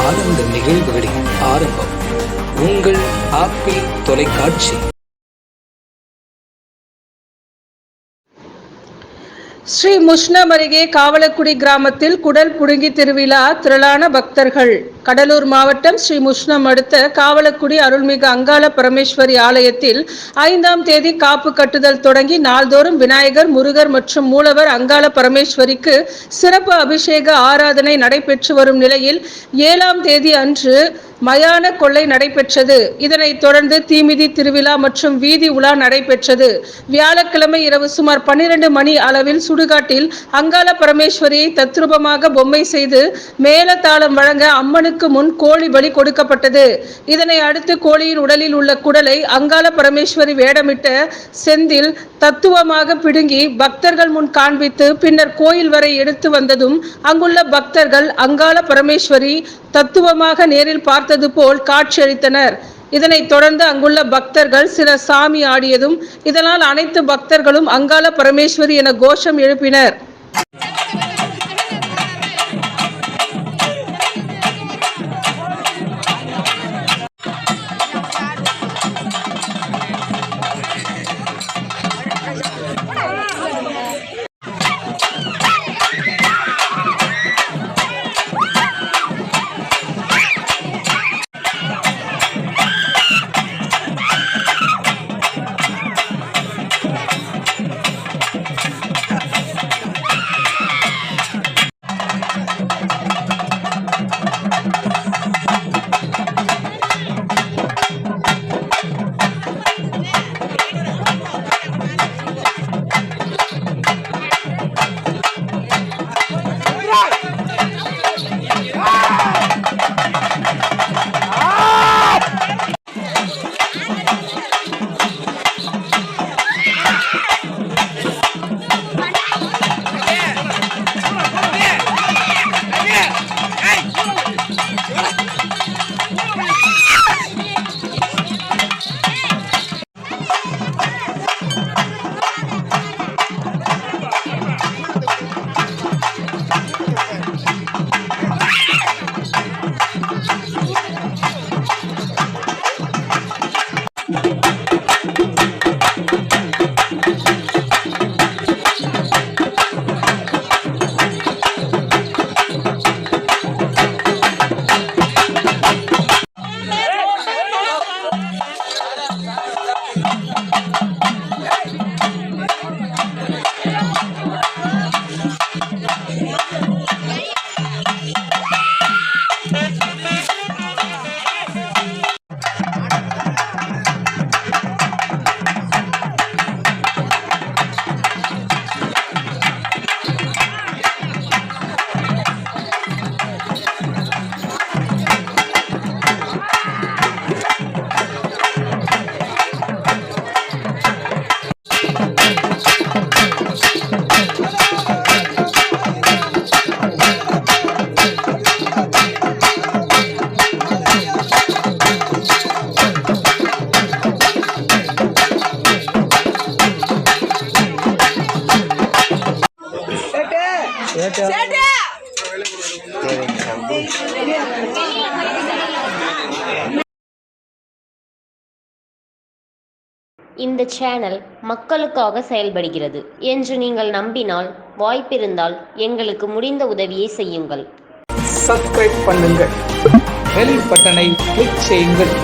ஆனந்த நிகழ்வுகளின் ஆரம்பம் உங்கள் ஆப்பிள் தொலைக்காட்சி. ஸ்ரீ முஷ்ணம் அருகே காவலக்குடி கிராமத்தில் குடல் புடுங்கி திருவிழா, திரளான பக்தர்கள். கடலூர் மாவட்டம் ஸ்ரீ முஷ்ணம் அடுத்த காவலக்குடி அருள்மிகு அங்காள பரமேஸ்வரி ஆலயத்தில் 5ஆம் தேதி காப்பு கட்டுதல் தொடங்கி நாள்தோறும் விநாயகர், முருகர் மற்றும் மூலவர் அங்காள பரமேஸ்வரிக்கு சிறப்பு அபிஷேக ஆராதனை நடைபெற்று வரும் நிலையில் 7ஆம் தேதி அன்று மயான கொள்ளை நடைபெற்றது. இதனைத் தொடர்ந்து தீமிதி திருவிழா மற்றும் வீதி உலா நடைபெற்றது. வியாழக்கிழமை இரவு சுமார் 12 மணி அளவில் சுடுகாட்டில் அங்காள பரமேஸ்வரியை தத்ரூபமாக பொம்மை செய்து மேளதாளம் வழங்க அம்மனுக்கு முன் கோழி பலி கொடுக்கப்பட்டது. இதனை அடுத்து கோழியின் உடலில் உள்ள குடலை அங்காள பரமேஸ்வரி வேடமிட்ட செந்தில் தத்துவமாக பிடுங்கி பக்தர்கள் முன் காண்பித்து பின்னர் கோயில் வரை எடுத்து வந்ததும் அங்குள்ள பக்தர்கள் அங்காள பரமேஸ்வரி தத்துவமாக நேரில் பார்த்தது போல் காட்சியளித்தனர். இதனைத் தொடர்ந்து அங்குள்ள பக்தர்கள் சிலர் சாமி ஆடியதும் இதனால் அனைத்து பக்தர்களும் அங்காள பரமேஸ்வரி என கோஷம் எழுப்பினர். இந்த சேனல் மக்களுக்காக செயல்படுகிறது என்று நீங்கள் நம்பினால், வாய்ப்பிருந்தால் எங்களுக்கு முடிந்த உதவியை செய்யுங்கள். சப்ஸ்கிரைப் பண்ணுங்கள், பெல் பட்டனை கிளிக் செய்யுங்கள்.